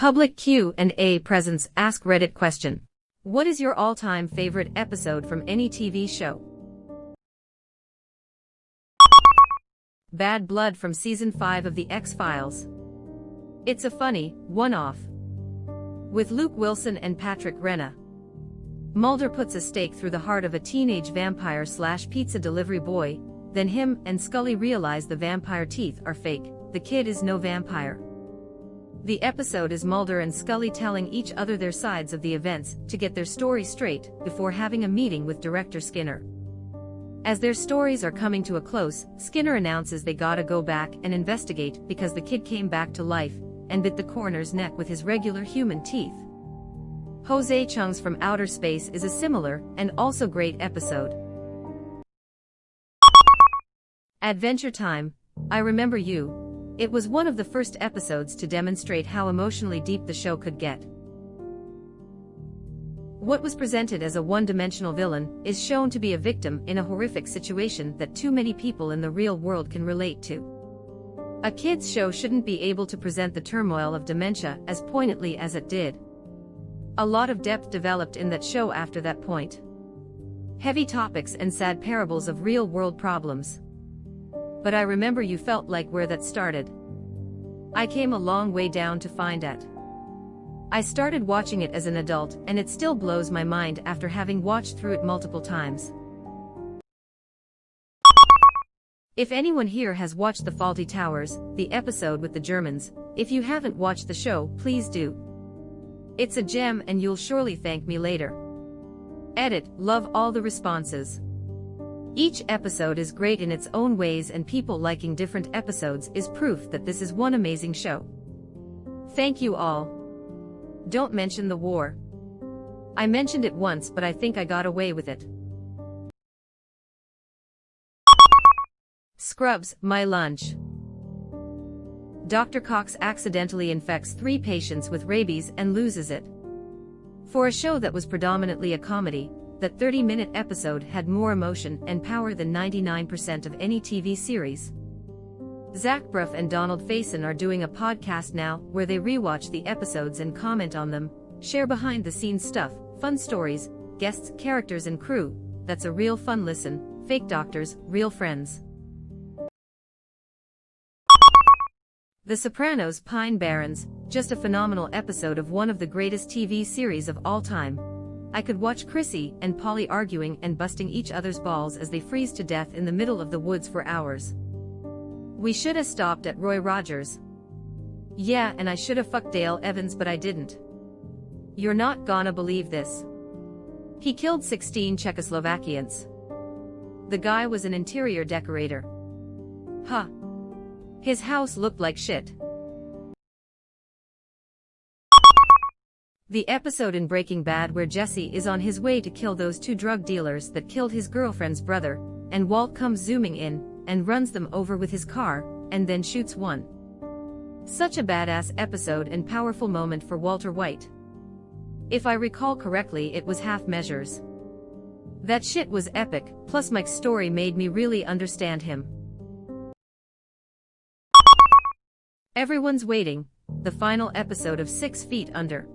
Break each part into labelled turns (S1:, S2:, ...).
S1: Public Q&A presents AskReddit question. What is your all-time favorite episode from any TV show? Bad Blood from Season 5 of The X-Files. It's a funny, one-off. With Luke Wilson and Patrick Renna. Mulder puts a stake through the heart of a teenage vampire/pizza delivery boy, then him and Scully realize the vampire teeth are fake, the kid is no vampire. The episode is Mulder and Scully telling each other their sides of the events to get their story straight before having a meeting with director Skinner. As their stories are coming to a close, Skinner announces they gotta go back and investigate because the kid came back to life and bit the coroner's neck with his regular human teeth. Jose Chung's From Outer Space is a similar and also great episode. Adventure Time, I Remember You. It was one of the first episodes to demonstrate how emotionally deep the show could get. What was presented as a one-dimensional villain is shown to be a victim in a horrific situation that too many people in the real world can relate to. A kids' show shouldn't be able to present the turmoil of dementia as poignantly as it did. A lot of depth developed in that show after that point. Heavy topics and sad parables of real-world problems. But I Remember You felt like where that started. I came a long way down to find it. I started watching it as an adult and it still blows my mind after having watched through it multiple times. If anyone here has watched The Fawlty Towers, the episode with the Germans, if you haven't watched the show, please do. It's a gem and you'll surely thank me later. Edit, love all the responses. Each episode is great in its own ways and people liking different episodes is proof that this is one amazing show. Thank you all. Don't mention the war. I mentioned it once but I think I got away with it. Scrubs, My Lunch. Dr. Cox accidentally infects 3 patients with rabies and loses it. For a show that was predominantly a comedy, that 30-minute episode had more emotion and power than 99% of any TV series. Zach Braff and Donald Faison are doing a podcast now where they rewatch the episodes and comment on them, share behind-the-scenes stuff, fun stories, guests, characters and crew. That's a real fun listen. Fake doctors, real friends. The Sopranos, Pine Barrens, just a phenomenal episode of one of the greatest TV series of all time. I could watch Chrissy and Polly arguing and busting each other's balls as they freeze to death in the middle of the woods for hours. We should have stopped at Roy Rogers. Yeah, and I should have fucked Dale Evans but I didn't. You're not gonna believe this. He killed 16 Czechoslovakians. The guy was an interior decorator. Huh. His house looked like shit. The episode in Breaking Bad where Jesse is on his way to kill those 2 drug dealers that killed his girlfriend's brother, and Walt comes zooming in, and runs them over with his car, and then shoots one. Such a badass episode and powerful moment for Walter White. If I recall correctly it was Half Measures. That shit was epic, plus Mike's story made me really understand him. Everyone's Waiting, the final episode of 6 Feet Under.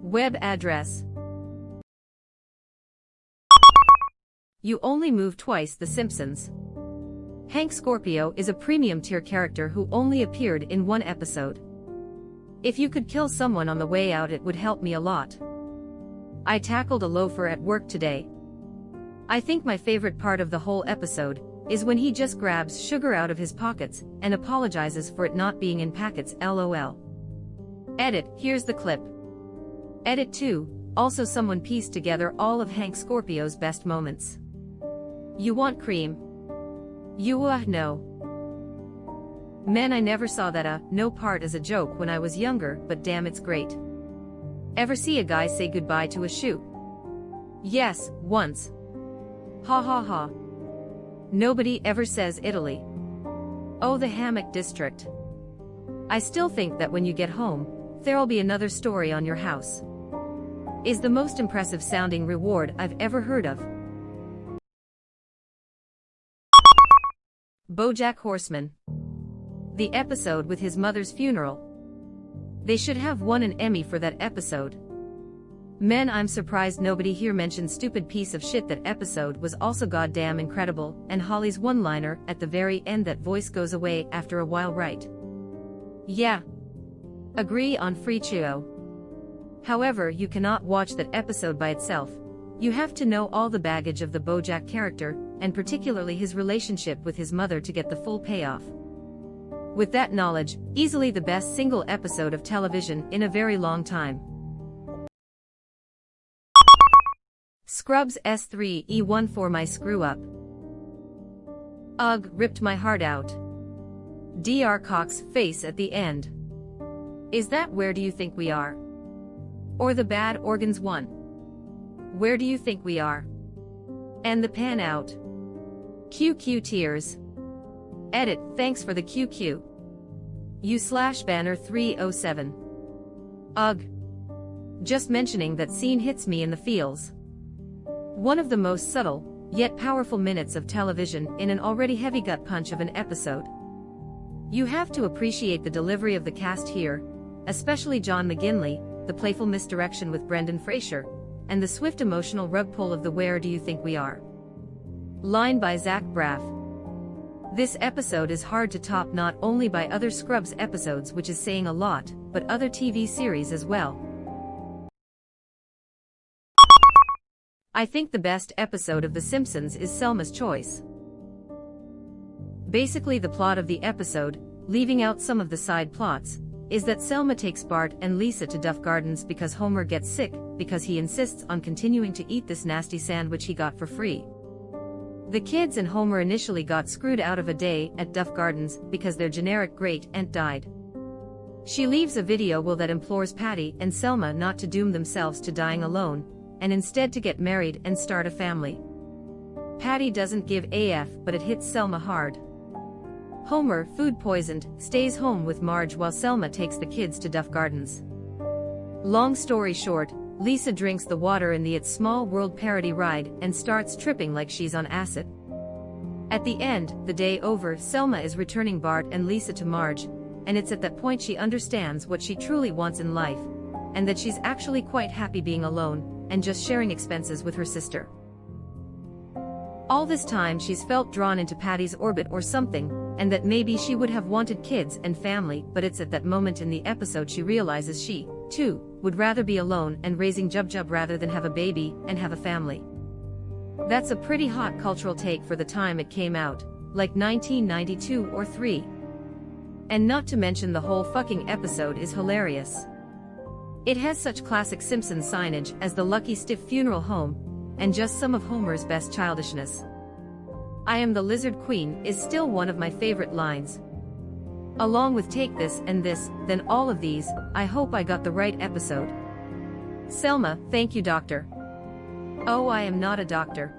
S1: Web address. You Only Move Twice, The Simpsons. Hank Scorpio is a premium tier character who only appeared in 1 episode. If you could kill someone on the way out it would help me a lot. I tackled a loafer at work today. I think my favorite part of the whole episode is when he just grabs sugar out of his pockets and apologizes for it not being in packets, lol. Edit, here's the clip. Edit 2, also someone pieced together all of Hank Scorpio's best moments. You want cream? No. Man, I never saw that no part as a joke when I was younger, but damn it's great. Ever see a guy say goodbye to a shoe? Yes, once. Ha ha ha. Nobody ever says Italy. Oh, the hammock district. I still think that when you get home, there'll be another story on your house. Is the most impressive sounding reward I've ever heard of. BoJack Horseman. The episode with his mother's funeral. They should have won an Emmy for that episode. Men, I'm surprised nobody here mentioned stupid piece of shit. That episode was also goddamn incredible, and Holly's one-liner at the very end, that voice goes away after a while, right? Yeah. Agree on free Chio. However, you cannot watch that episode by itself. You have to know all the baggage of the BoJack character, and particularly his relationship with his mother, to get the full payoff. With that knowledge, easily the best single episode of television in a very long time. Scrubs S3E1 for my screw up. Ugh, ripped my heart out. Dr. Cox's face at the end. Is that Where Do You Think We Are? Or the Bad Organs one? Where do you think we are? And the pan out. QQ tears. Edit, thanks for the QQ. U/banner 307. Ugh. Just mentioning that scene hits me in the feels. One of the most subtle, yet powerful minutes of television in an already heavy gut punch of an episode. You have to appreciate the delivery of the cast here, especially John McGinley, the playful misdirection with Brendan Fraser, and the swift emotional rug pull of the Where Do You Think We Are? Line by Zach Braff. This episode is hard to top, not only by other Scrubs episodes, which is saying a lot, but other TV series as well. I think the best episode of The Simpsons is Selma's Choice. Basically, the plot of the episode, leaving out some of the side plots, is that Selma takes Bart and Lisa to Duff Gardens because Homer gets sick, because he insists on continuing to eat this nasty sandwich he got for free. The kids and Homer initially got screwed out of a day at Duff Gardens because their generic great-aunt died. She leaves a video will that implores Patty and Selma not to doom themselves to dying alone, and instead to get married and start a family. Patty doesn't give AF, but it hits Selma hard. Homer, food poisoned, stays home with Marge while Selma takes the kids to Duff Gardens. Long story short, Lisa drinks the water in the It's Small World parody ride and starts tripping like she's on acid. At the end, the day over, Selma is returning Bart and Lisa to Marge, and it's at that point she understands what she truly wants in life, and that she's actually quite happy being alone, and just sharing expenses with her sister. All this time she's felt drawn into Patty's orbit or something, and that maybe she would have wanted kids and family, but it's at that moment in the episode she realizes she, too, would rather be alone and raising Jub rather than have a baby and have a family. That's a pretty hot cultural take for the time it came out, like 1992 or 3. And not to mention the whole fucking episode is hilarious. It has such classic Simpsons signage as the Lucky Stiff funeral home, and just some of Homer's best childishness. I am the Lizard Queen is still one of my favorite lines. Along with Take This and This, then all of these, I hope I got the right episode. Selma, thank you, doctor. Oh, I am not a doctor.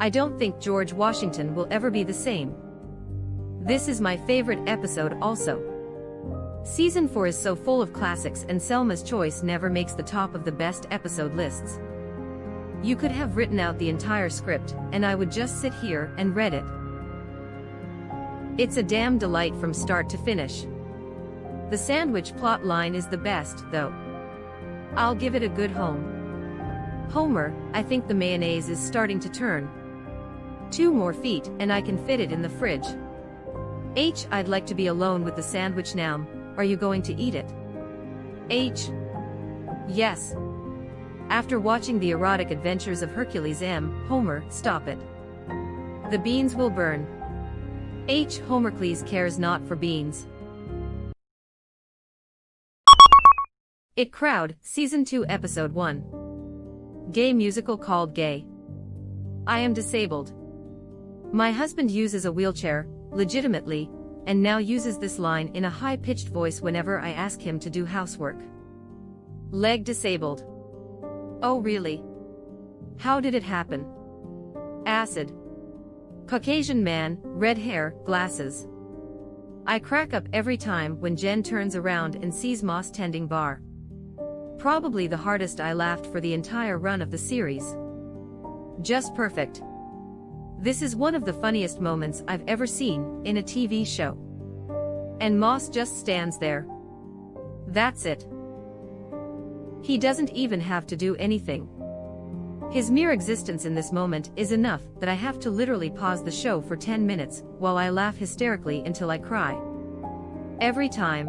S1: I don't think George Washington will ever be the same. This is my favorite episode also. Season 4 is so full of classics, and Selma's Choice never makes the top of the best episode lists. You could have written out the entire script, and I would just sit here and read it. It's a damn delight from start to finish. The sandwich plot line is the best, though. I'll give it a good home. Homer, I think the mayonnaise is starting to turn. 2 more feet, and I can fit it in the fridge. H, I'd like to be alone with the sandwich now. Are you going to eat it? H. Yes. After watching the erotic adventures of Hercules M, Homer, stop it. The beans will burn. H. Homercles cares not for beans. It Crowd, Season 2 Episode 1. Gay musical called Gay. I am disabled. My husband uses a wheelchair, legitimately, and now uses this line in a high-pitched voice whenever I ask him to do housework. Leg disabled. Oh really? How did it happen? Acid. Caucasian man, red hair, glasses. I crack up every time when Jen turns around and sees Moss tending bar. Probably the hardest I laughed for the entire run of the series. Just perfect. This is one of the funniest moments I've ever seen in a TV show. And Moss just stands there. That's it. He doesn't even have to do anything. His mere existence in this moment is enough that I have to literally pause the show for 10 minutes while I laugh hysterically until I cry. Every time.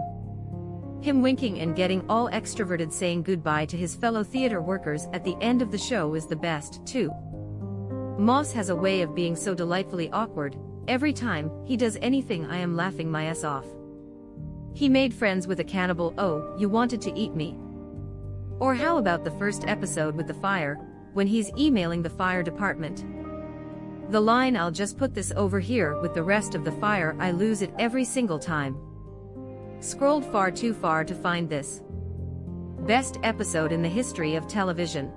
S1: Him winking and getting all extroverted saying goodbye to his fellow theater workers at the end of the show is the best, too. Moss has a way of being so delightfully awkward. Every time he does anything I am laughing my ass off. He made friends with a cannibal. Oh, you wanted to eat me. Or how about the first episode with the fire, when he's emailing the fire department? The line "I'll just put this over here with the rest of the fire," I lose it every single time. Scrolled far too far to find this. Best episode in the history of television.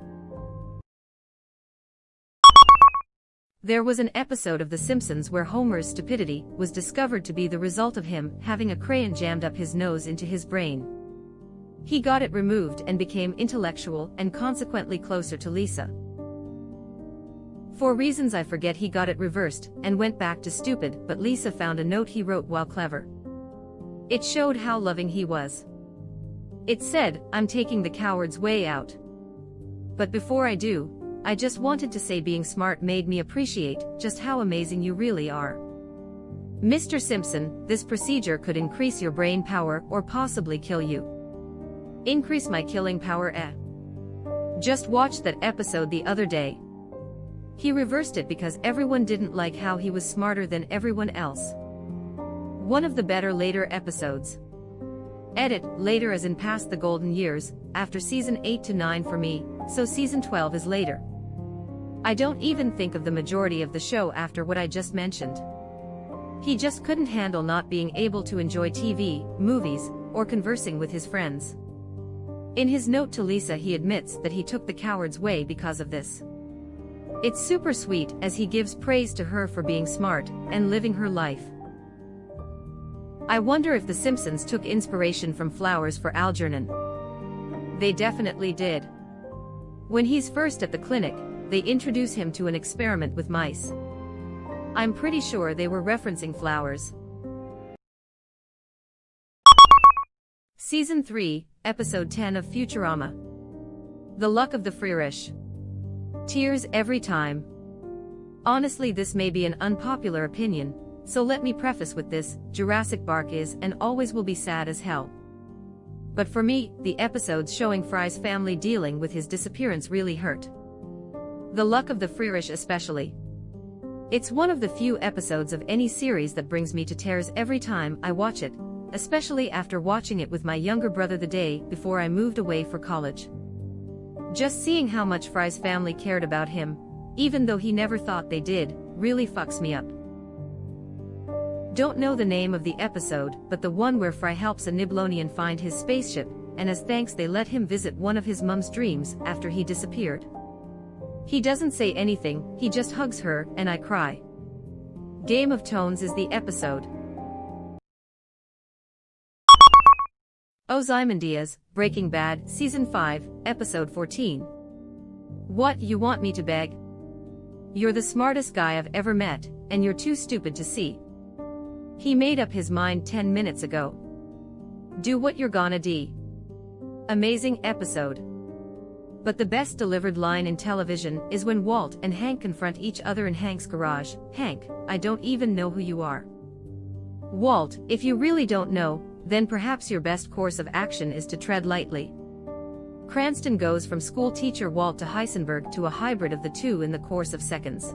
S1: There was an episode of The Simpsons where Homer's stupidity was discovered to be the result of him having a crayon jammed up his nose into his brain. He got it removed and became intellectual and consequently closer to Lisa. For reasons I forget, he got it reversed and went back to stupid, but Lisa found a note he wrote while clever. It showed how loving he was. It said, "I'm taking the coward's way out. But before I do, I just wanted to say being smart made me appreciate just how amazing you really are. Mr. Simpson, this procedure could increase your brain power or possibly kill you." Increase my killing power, eh? Just watched that episode the other day. He reversed it because everyone didn't like how he was smarter than everyone else. One of the better later episodes. Edit, later as in past the golden years, after season 8 to 9 for me, so season 12 is later. I don't even think of the majority of the show after what I just mentioned. He just couldn't handle not being able to enjoy TV, movies, or conversing with his friends. In his note to Lisa, he admits that he took the coward's way because of this. It's super sweet as he gives praise to her for being smart and living her life. I wonder if The Simpsons took inspiration from Flowers for Algernon. They definitely did. When he's first at the clinic, they introduce him to an experiment with mice. I'm pretty sure they were referencing Flowers. Season 3, Episode 10 of Futurama. The Luck of the Freerish. Tears every time. Honestly, this may be an unpopular opinion, so let me preface with this: Jurassic Park is and always will be sad as hell. But for me, the episodes showing Fry's family dealing with his disappearance really hurt. The Luck of the Freerish especially. It's one of the few episodes of any series that brings me to tears every time I watch it, especially after watching it with my younger brother the day before I moved away for college. Just seeing how much Fry's family cared about him, even though he never thought they did, really fucks me up. Don't know the name of the episode, but the one where Fry helps a Niblonian find his spaceship, and as thanks they let him visit one of his mom's dreams after he disappeared. He doesn't say anything, he just hugs her, and I cry. Game of Thrones is the episode. Ozymandias, Breaking Bad, Season 5, Episode 14. What, you want me to beg? You're the smartest guy I've ever met, and you're too stupid to see. He made up his mind 10 minutes ago. Do what you're gonna do. Amazing episode. But the best delivered line in television is when Walt and Hank confront each other in Hank's garage. "Hank, I don't even know who you are." Walt, if you really don't know, then perhaps your best course of action is to tread lightly. Cranston goes from school teacher Walt to Heisenberg to a hybrid of the two in the course of seconds.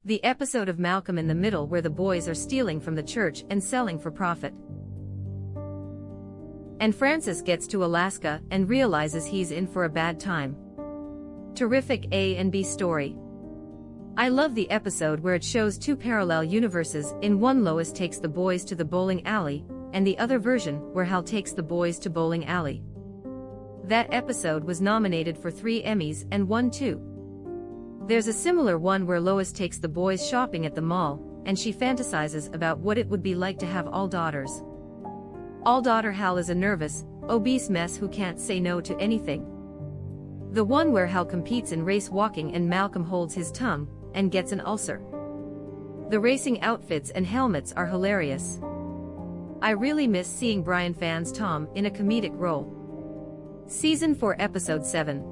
S1: The episode of Malcolm in the Middle where the boys are stealing from the church and selling for profit. And Francis gets to Alaska and realizes he's in for a bad time. Terrific A and B story. I love the episode where it shows two parallel universes. In one, Lois takes the boys to the bowling alley, and the other version where Hal takes the boys to bowling alley. That episode was nominated for 3 Emmys and won 2. There's a similar one where Lois takes the boys shopping at the mall, and she fantasizes about what it would be like to have all daughters. All daughter Hal is a nervous, obese mess who can't say no to anything. The one where Hal competes in race walking and Malcolm holds his tongue and gets an ulcer. The racing outfits and helmets are hilarious. I really miss seeing Brian Fan's Tom in a comedic role. Season 4 Episode 7.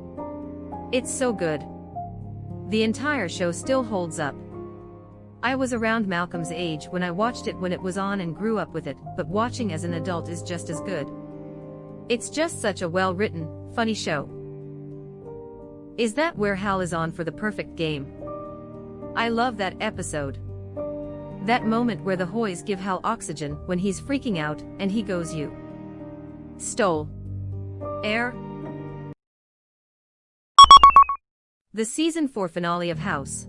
S1: It's so good. The entire show still holds up. I was around Malcolm's age when I watched it when it was on and grew up with it, but watching as an adult is just as good. It's just such a well-written, funny show. Is that where Hal is on for the perfect game? I love that episode. That moment where the Hoys give Hal oxygen when he's freaking out, and he goes, "You stole air." The Season 4 finale of House.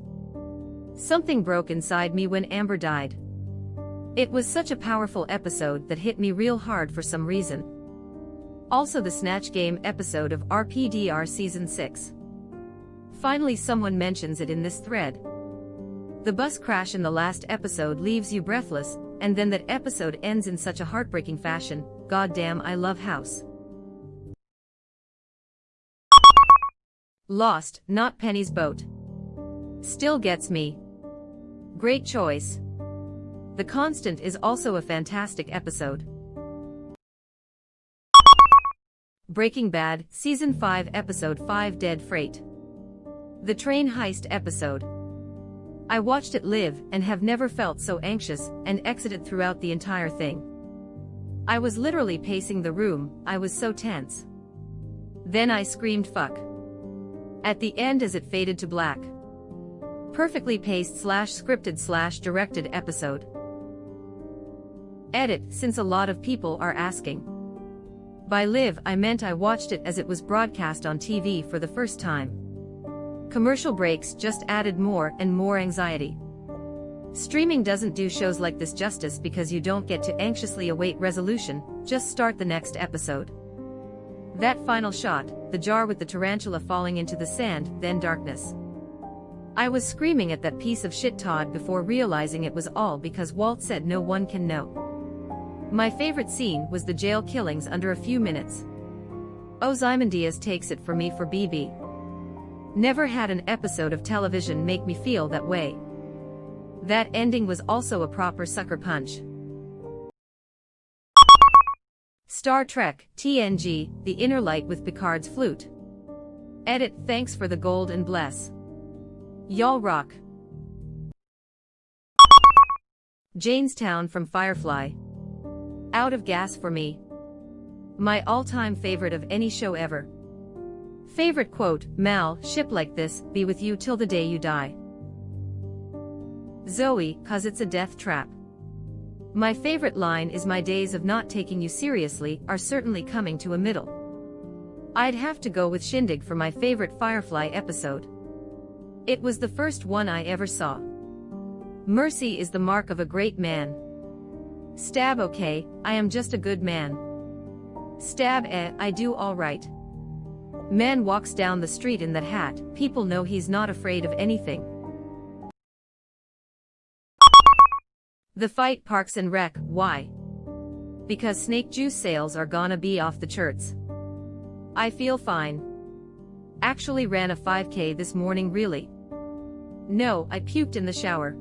S1: Something broke inside me when Amber died. It was such a powerful episode that hit me real hard for some reason. Also the Snatch Game episode of RPDR Season 6. Finally someone mentions it in this thread. The bus crash in the last episode leaves you breathless, and then that episode ends in such a heartbreaking fashion. Goddamn, I love House. Lost, not Penny's boat. Still gets me. Great choice. The Constant is also a fantastic episode. Breaking Bad, Season 5 Episode 5 Dead Freight. The train heist episode. I watched it live and have never felt so anxious and exited throughout the entire thing. I was literally pacing the room, I was so tense. Then I screamed fuck. At the end as it faded to black. Perfectly paced / scripted / directed episode. Edit, since a lot of people are asking. By live I meant I watched it as it was broadcast on TV for the first time. Commercial breaks just added more and more anxiety. Streaming doesn't do shows like this justice because you don't get to anxiously await resolution, just start the next episode. That final shot, the jar with the tarantula falling into the sand, then darkness. I was screaming at that piece of shit Todd before realizing it was all because Walt said no one can know. My favorite scene was the jail killings under a few minutes. Ozymandias takes it from me for BB. Never had an episode of television make me feel that way. That ending was also a proper sucker punch. Star Trek, TNG, The Inner Light with Picard's flute. Edit, thanks for the gold and bless. Y'all rock. Janestown from Firefly. Out of gas for me. My all-time favorite of any show ever. Favorite quote, Mal, ship like this, be with you till the day you die. Zoe, 'cause it's a death trap. My favorite line is my days of not taking you seriously are certainly coming to a middle. I'd have to go with Shindig for my favorite Firefly episode. It was the first one I ever saw. Mercy is the mark of a great man. Stab okay, I am just a good man. Stab I do alright. Man walks down the street in that hat, people know he's not afraid of anything. The fight Parks and Rec, why? Because snake juice sales are gonna be off the charts. I feel fine. Actually ran a 5K this morning really. No, I puked in the shower.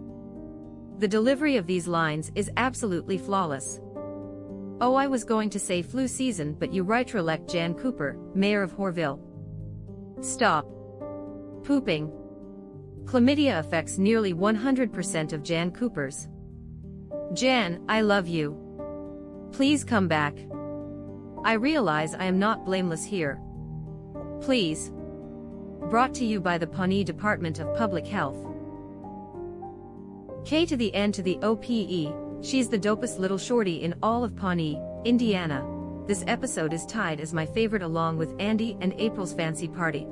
S1: The delivery of these lines is absolutely flawless. Oh, I was going to say flu season, but you right-elect Jan Cooper, mayor of Horville. Stop pooping. Chlamydia affects nearly 100% of Jan Coopers. Jan, I love you. Please come back. I realize I am not blameless here. Please. Brought to you by the Pawnee Department of Public Health. K to the N to the OPE, she's the dopest little shorty in all of Pawnee, Indiana. This episode is tied as my favorite along with Andy and April's fancy party.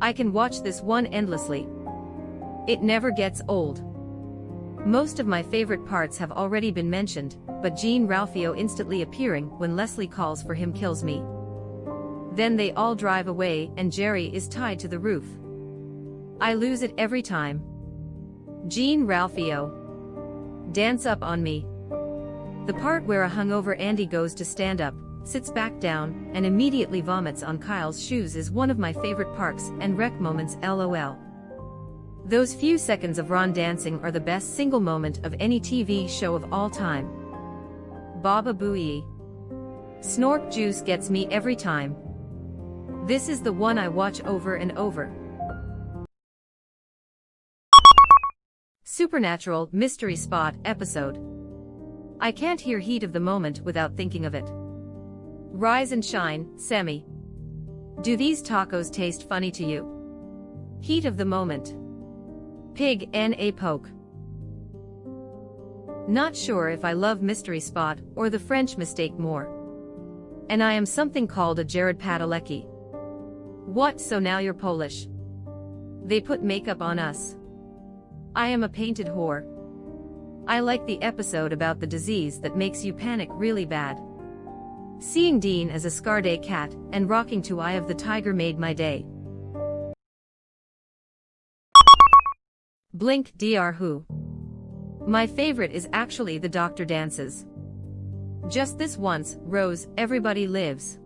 S1: I can watch this one endlessly. It never gets old. Most of my favorite parts have already been mentioned, but Jean Ralphio instantly appearing when Leslie calls for him kills me. Then they all drive away and Jerry is tied to the roof. I lose it every time. Jean Ralphio. Dance up on me. The part where a hungover Andy goes to stand up, sits back down, and immediately vomits on Kyle's shoes is one of my favorite Parks and Rec moments LOL. Those few seconds of Ron dancing are the best single moment of any TV show of all time. Baba Booey. Snork Juice gets me every time. This is the one I watch over and over. Supernatural Mystery Spot episode. I can't hear Heat of the Moment without thinking of it. Rise and shine, Sammy. Do these tacos taste funny to you? Heat of the Moment. Pig N.A. Poke. Not sure if I love Mystery Spot or the French Mistake more. And I am something called a Jared Padalecki. What, so now you're Polish? They put makeup on us. I am a painted whore. I like the episode about the disease that makes you panic really bad. Seeing Dean as a Scarday cat and rocking to Eye of the Tiger made my day. Blink Dr. Who. My favorite is actually the Doctor dances. Just this once, Rose, Everybody Lives.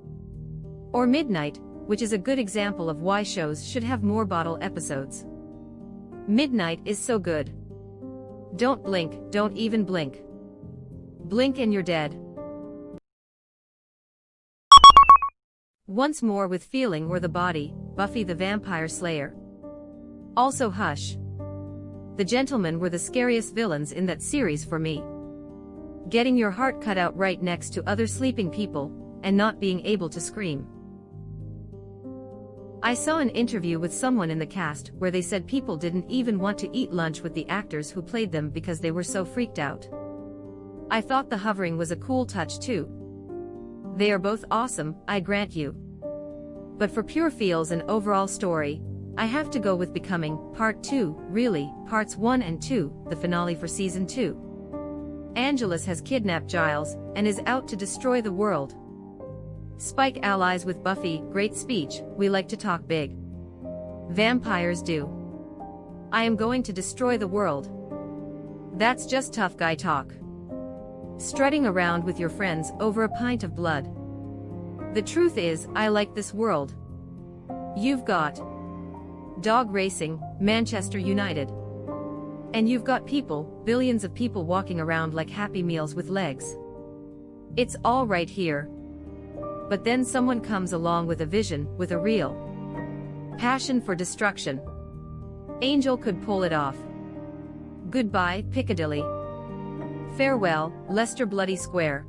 S1: Or Midnight, which is a good example of why shows should have more bottle episodes. Midnight is so good. Don't blink, don't even blink. Blink and you're dead. Once More with Feeling or the Body, Buffy the Vampire Slayer. Also Hush. The gentlemen were the scariest villains in that series for me. Getting your heart cut out right next to other sleeping people, and not being able to scream. I saw an interview with someone in the cast where they said people didn't even want to eat lunch with the actors who played them because they were so freaked out. I thought the hovering was a cool touch too. They are both awesome, I grant you. But for pure feels and overall story, I have to go with Becoming, Part 2, really, Parts 1 and 2, the finale for Season 2. Angelus has kidnapped Giles, and is out to destroy the world. Spike allies with Buffy, great speech, we like to talk big. Vampires do. I am going to destroy the world. That's just tough guy talk. Strutting around with your friends over a pint of blood. The truth is, I like this world. You've got dog racing, Manchester United. And you've got people, billions of people walking around like Happy Meals with legs. It's all right here. But then someone comes along with a vision, with a real passion for destruction. Angel could pull it off. Goodbye, Piccadilly. Farewell, Leicester Bloody Square.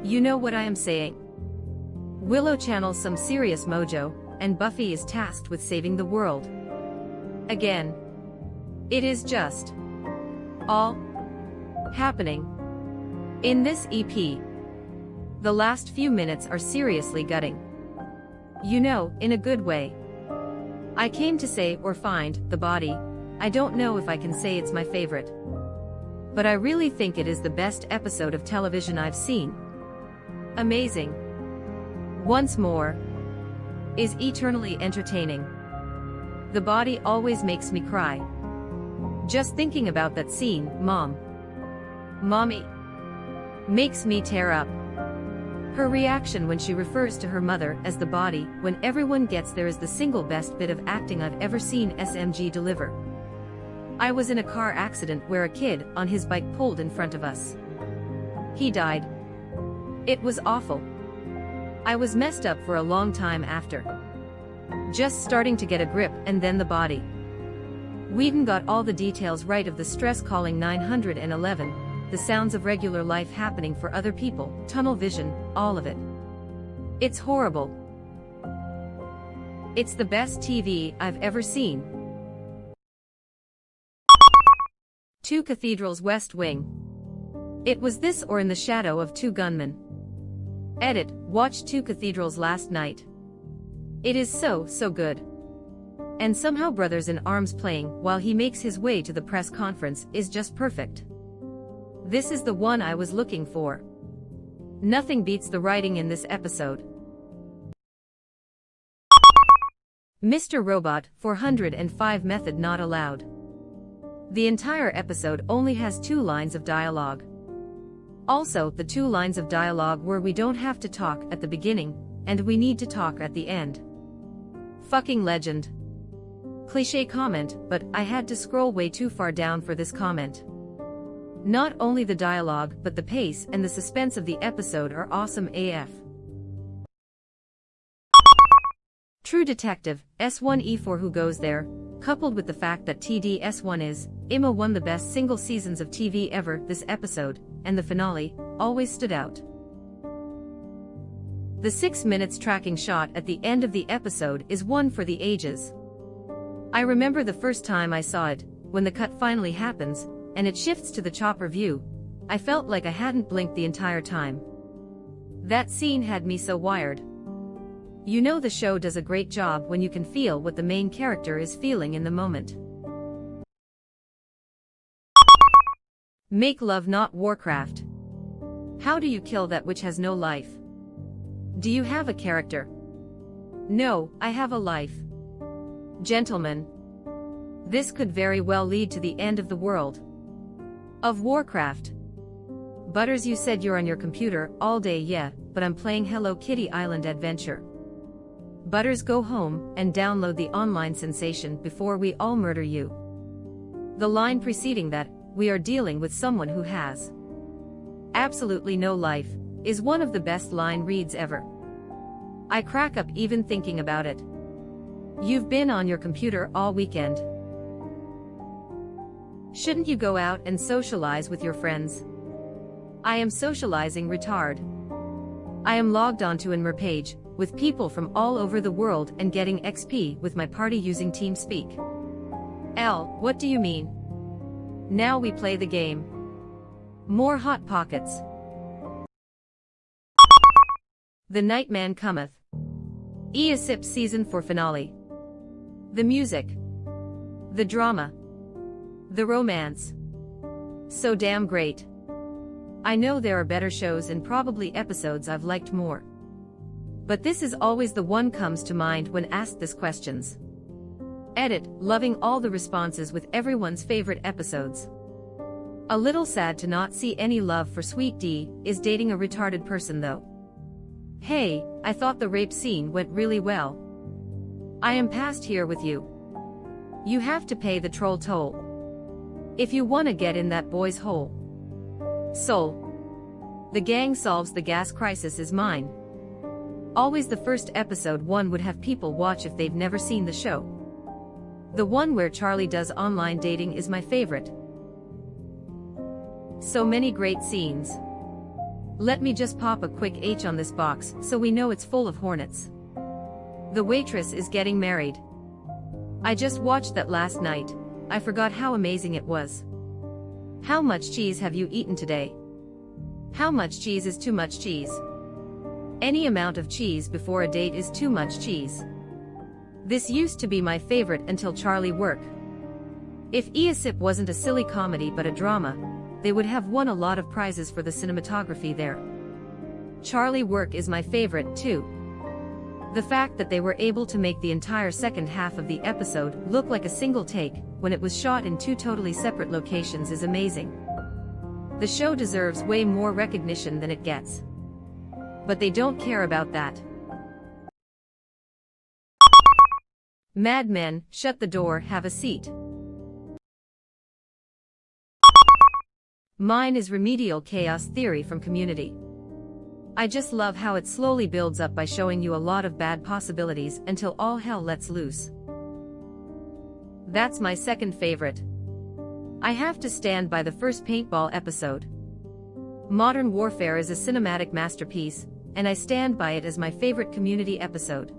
S1: You know what I am saying. Willow channels some serious mojo, and Buffy is tasked with saving the world. Again. It is just all happening in this EP. The last few minutes are seriously gutting. You know, in a good way. I came to say or find the body. I don't know if I can say it's my favorite. But I really think it is the best episode of television I've seen. Amazing. Once More is eternally entertaining. The body always makes me cry. Just thinking about that scene, Mommy, makes me tear up. Her reaction when she refers to her mother as the body, when everyone gets there, is the single best bit of acting I've ever seen SMG deliver. I was in a car accident where a kid on his bike pulled in front of us. He died. It was awful. I was messed up for a long time after. Just starting to get a grip, and then the body. Whedon got all the details right of the stress calling 911, the sounds of regular life happening for other people, tunnel vision, all of it. It's horrible. It's the best TV I've ever seen. Two Cathedrals West Wing. It was this or In the Shadow of Two Gunmen. Edit, watched Two Cathedrals last night. It is so good. And somehow Brothers in Arms playing while he makes his way to the press conference is just perfect. This is the one I was looking for. Nothing beats the writing in this episode. Mr. Robot 405 method not allowed. The entire episode only has 2 lines of dialogue. Also, the 2 lines of dialogue where we don't have to talk at the beginning, and we need to talk at the end. Fucking legend. Cliché comment, but I had to scroll way too far down for this comment. Not only the dialogue but the pace and the suspense of the episode are awesome AF. True Detective, S1E4 Who Goes There, coupled with the fact that TDS1 is, Imma won the best single seasons of TV ever, this episode, and the finale, always stood out. The 6 minutes tracking shot at the end of the episode is one for the ages. I remember the first time I saw it, when the cut finally happens, and it shifts to the chopper view, I felt like I hadn't blinked the entire time. That scene had me so wired. You know the show does a great job when you can feel what the main character is feeling in the moment. Make love not Warcraft. How do you kill that which has no life? Do you have a character? No, I have a life. Gentlemen. This could very well lead to the end of the world. Of Warcraft. Butters, you said you're on your computer all day. Yeah, but I'm playing Hello Kitty Island Adventure. Butters, go home and download the online sensation before we all murder you. The line preceding that, we are dealing with someone who has absolutely no life, is one of the best line reads ever. I crack up even thinking about it. You've been on your computer all weekend. Shouldn't you go out and socialize with your friends? I am socializing, retard. I am logged onto an IRM page, with people from all over the world and getting XP with my party using TeamSpeak. L, what do you mean? Now we play the game. More Hot Pockets. The Nightman Cometh. ESIP Season 4 Finale. The music. The drama. The romance. So damn great. I know there are better shows and probably episodes I've liked more. But this is always the one comes to mind when asked this questions. Edit, loving all the responses with everyone's favorite episodes. A little sad to not see any love for Sweet D, is dating a retarded person though. Hey, I thought the rape scene went really well. I am past here with you. You have to pay the troll toll. If you wanna get in that boy's hole. Soul. The gang solves the gas crisis is mine. Always the first episode one would have people watch if they've never seen the show. The one where Charlie does online dating is my favorite. So many great scenes. Let me just pop a quick H on this box so we know it's full of hornets. The waitress is getting married. I just watched that last night. I forgot how amazing it was. How much cheese have you eaten today? How much cheese is too much cheese? Any amount of cheese before a date is too much cheese. This used to be my favorite until Charlie Work. If ESIP wasn't a silly comedy but a drama, they would have won a lot of prizes for the cinematography there. Charlie Work is my favorite too. The fact that they were able to make the entire second half of the episode look like a single take, when it was shot in 2 totally separate locations, is amazing. The show deserves way more recognition than it gets. But they don't care about that. Mad Men, shut the door, have a seat. Mine is remedial chaos theory from Community. I just love how it slowly builds up by showing you a lot of bad possibilities until all hell lets loose. That's my second favorite. I have to stand by the first paintball episode. Modern Warfare is a cinematic masterpiece, and I stand by it as my favorite Community episode.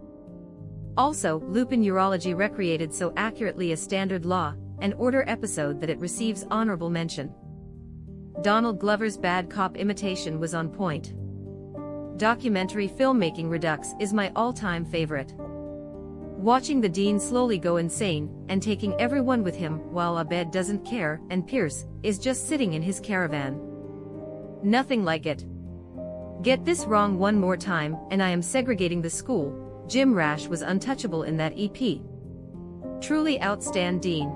S1: Also, Lupin Urology recreated so accurately a Standard Law and Order episode that it receives honorable mention. Donald Glover's bad cop imitation was on point. Documentary filmmaking Redux is my all-time favorite. Watching the Dean slowly go insane and taking everyone with him while Abed doesn't care and Pierce is just sitting in his caravan. Nothing like it. Get this wrong one more time and I am segregating the school. Jim Rash was untouchable in that EP. Truly outstanding.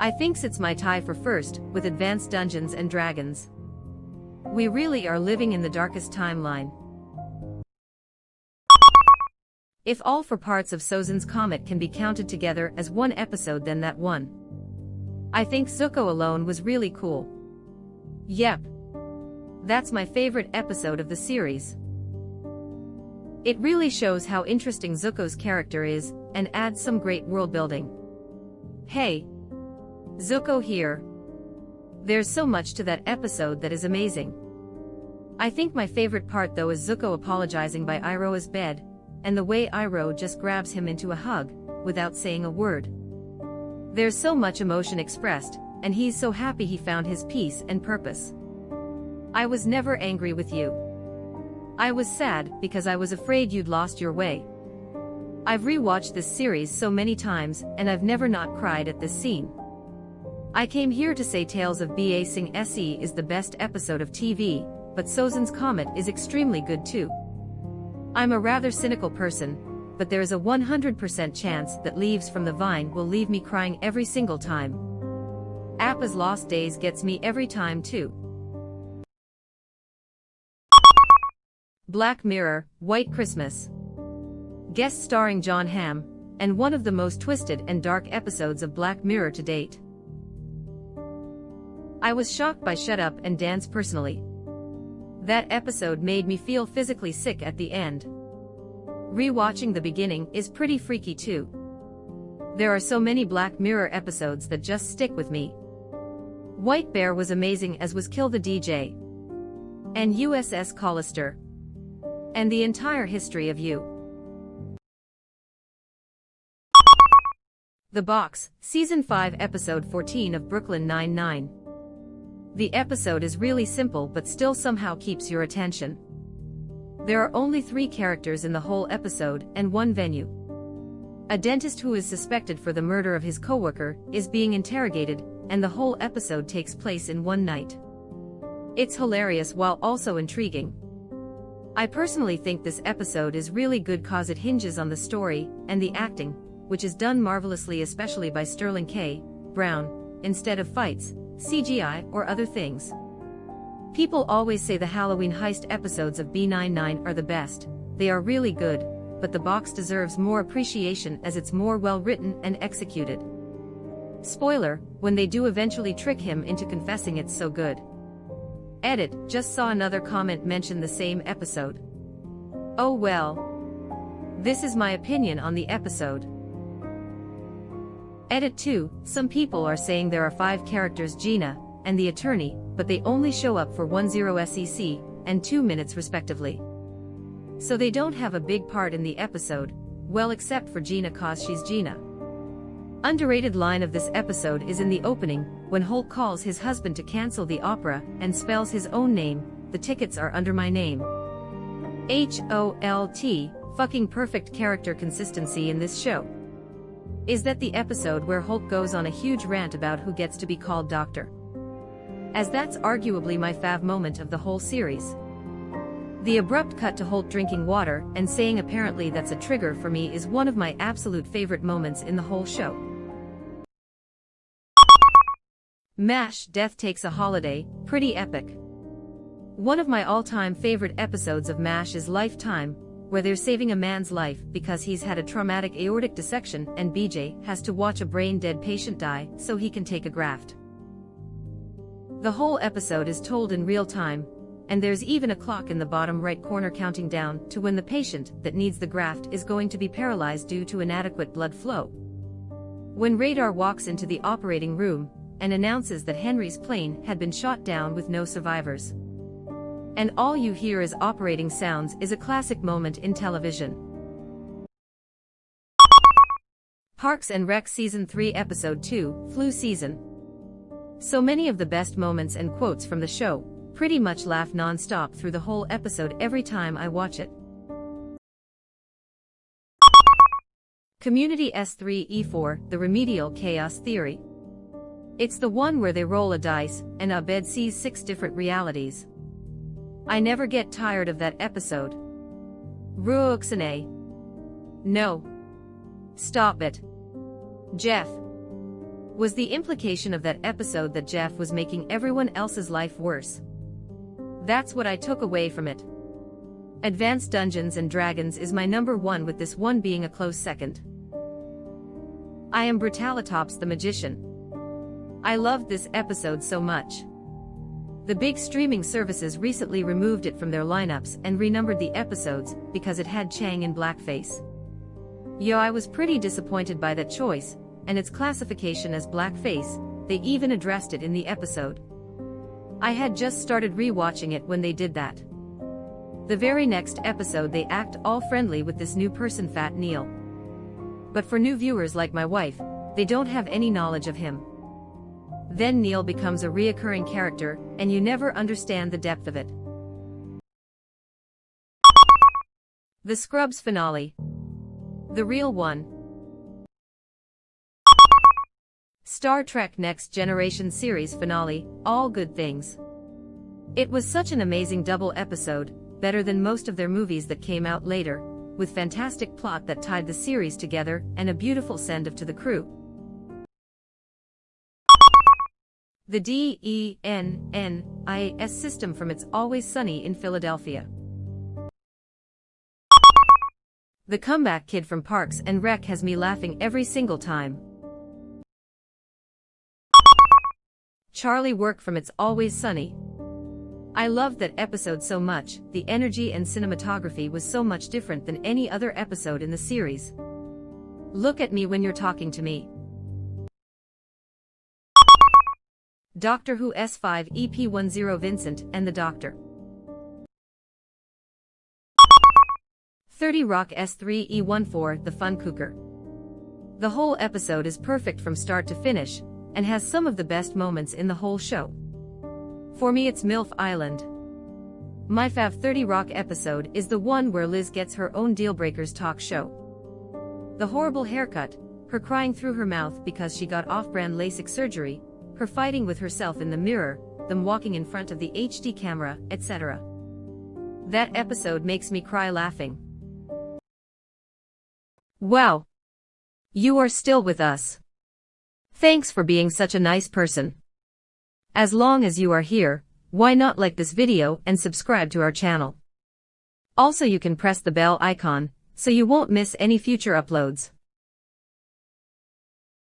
S1: I thinks it's my tie for first with Advanced Dungeons and Dragons. We really are living in the darkest timeline. If all 4 parts of Sozin's Comet can be counted together as one episode, then that one. I think Zuko alone was really cool. Yep. That's my favorite episode of the series. It really shows how interesting Zuko's character is, and adds some great world building. Hey! Zuko here. There's so much to that episode that is amazing. I think my favorite part though is Zuko apologizing by Iroha's bed, and the way Iroh just grabs him into a hug, without saying a word. There's so much emotion expressed, and he's so happy he found his peace and purpose. I was never angry with you. I was sad because I was afraid you'd lost your way. I've rewatched this series so many times and I've never not cried at this scene. I came here to say Tales of Ba Sing Se is the best episode of TV, but Sozon's Comet is extremely good too. I'm a rather cynical person, but there's a 100% chance that Leaves from the Vine will leave me crying every single time. Appa's Lost Days gets me every time too. Black Mirror, White Christmas. Guest starring John Hamm, and one of the most twisted and dark episodes of Black Mirror to date. I was shocked by Shut Up and Dance personally. That episode made me feel physically sick at the end. Rewatching the beginning is pretty freaky too. There are so many Black Mirror episodes that just stick with me. White Bear was amazing, as was Kill the DJ. And USS Callister. And the entire history of you. The Box, Season 5 Episode 14 of Brooklyn Nine-Nine. The episode is really simple but still somehow keeps your attention. There are only 3 characters in the whole episode and one venue. A dentist who is suspected for the murder of his coworker is being interrogated, and the whole episode takes place in one night. It's hilarious while also intriguing. I personally think this episode is really good cause it hinges on the story and the acting, which is done marvelously, especially by Sterling K. Brown, instead of fights, CGI, or other things. People always say the Halloween heist episodes of B99 are the best. They are really good, but The Box deserves more appreciation as it's more well written and executed. Spoiler, when they do eventually trick him into confessing, it's so good. Edit, just saw another comment mention the same episode. Oh well. This is my opinion on the episode. Edit 2, some people are saying there are 5 characters, Gina, and the attorney, but they only show up for 10 SEC, and 2 minutes respectively. So they don't have a big part in the episode, well except for Gina cause she's Gina. Underrated line of this episode is in the opening, when Holt calls his husband to cancel the opera and spells his own name, the tickets are under my name. HOLT, fucking perfect character consistency in this show. Is that the episode where Holt goes on a huge rant about who gets to be called doctor? As that's arguably my fav moment of the whole series. The abrupt cut to Holt drinking water and saying apparently that's a trigger for me is one of my absolute favorite moments in the whole show. MASH, Death Takes a Holiday, pretty epic. One of my all-time favorite episodes of MASH is Lifetime, where they're saving a man's life because he's had a traumatic aortic dissection and BJ has to watch a brain-dead patient die so he can take a graft. The whole episode is told in real time, and there's even a clock in the bottom right corner counting down to when the patient that needs the graft is going to be paralyzed due to inadequate blood flow. When Radar walks into the operating room and announces that Henry's plane had been shot down with no survivors, and all you hear is operating sounds, is a classic moment in television. Parks and Rec Season 3 Episode 2, Flu Season. So many of the best moments and quotes from the show, pretty much laugh non-stop through the whole episode every time I watch it. Community S3E4, The Remedial Chaos Theory. It's the one where they roll a dice, and Abed sees 6 different realities. I never get tired of that episode. Ruoxane. No. Stop it. Jeff. Was the implication of that episode that Jeff was making everyone else's life worse? That's what I took away from it. Advanced Dungeons and Dragons is my number 1, with this one being a close second. I am Brutalitops the Magician. I loved this episode so much. The big streaming services recently removed it from their lineups and renumbered the episodes because it had Chang in blackface. Yo, I was pretty disappointed by that choice, and its classification as blackface. They even addressed it in the episode. I had just started rewatching it when they did that. The very next episode they act all friendly with this new person, Fat Neil. But for new viewers like my wife, they don't have any knowledge of him. Then Neil becomes a reoccurring character, and you never understand the depth of it. The Scrubs finale. The real one. Star Trek Next Generation series finale, All Good Things. It was such an amazing double episode, better than most of their movies that came out later, with fantastic plot that tied the series together and a beautiful send-off to the crew. The DENNIS system from It's Always Sunny in Philadelphia. The comeback kid from Parks and Rec has me laughing every single time. Charlie Work from It's Always Sunny. I loved that episode so much. The energy and cinematography was so much different than any other episode in the series. Look at me when you're talking to me. Doctor Who S5 EP10 Vincent and the Doctor. 30 Rock S3 E14 The Fun Cooker. The whole episode is perfect from start to finish, and has some of the best moments in the whole show. For me it's MILF Island. My fav 30 Rock episode is the one where Liz gets her own Dealbreakers talk show. The horrible haircut, her crying through her mouth because she got off-brand LASIK surgery, her fighting with herself in the mirror, them walking in front of the HD camera, etc. That episode makes me cry laughing. Wow! You are still with us. Thanks for being such a nice person. As long as you are here, why not like this video and subscribe to our channel? Also you can press the bell icon, so you won't miss any future uploads.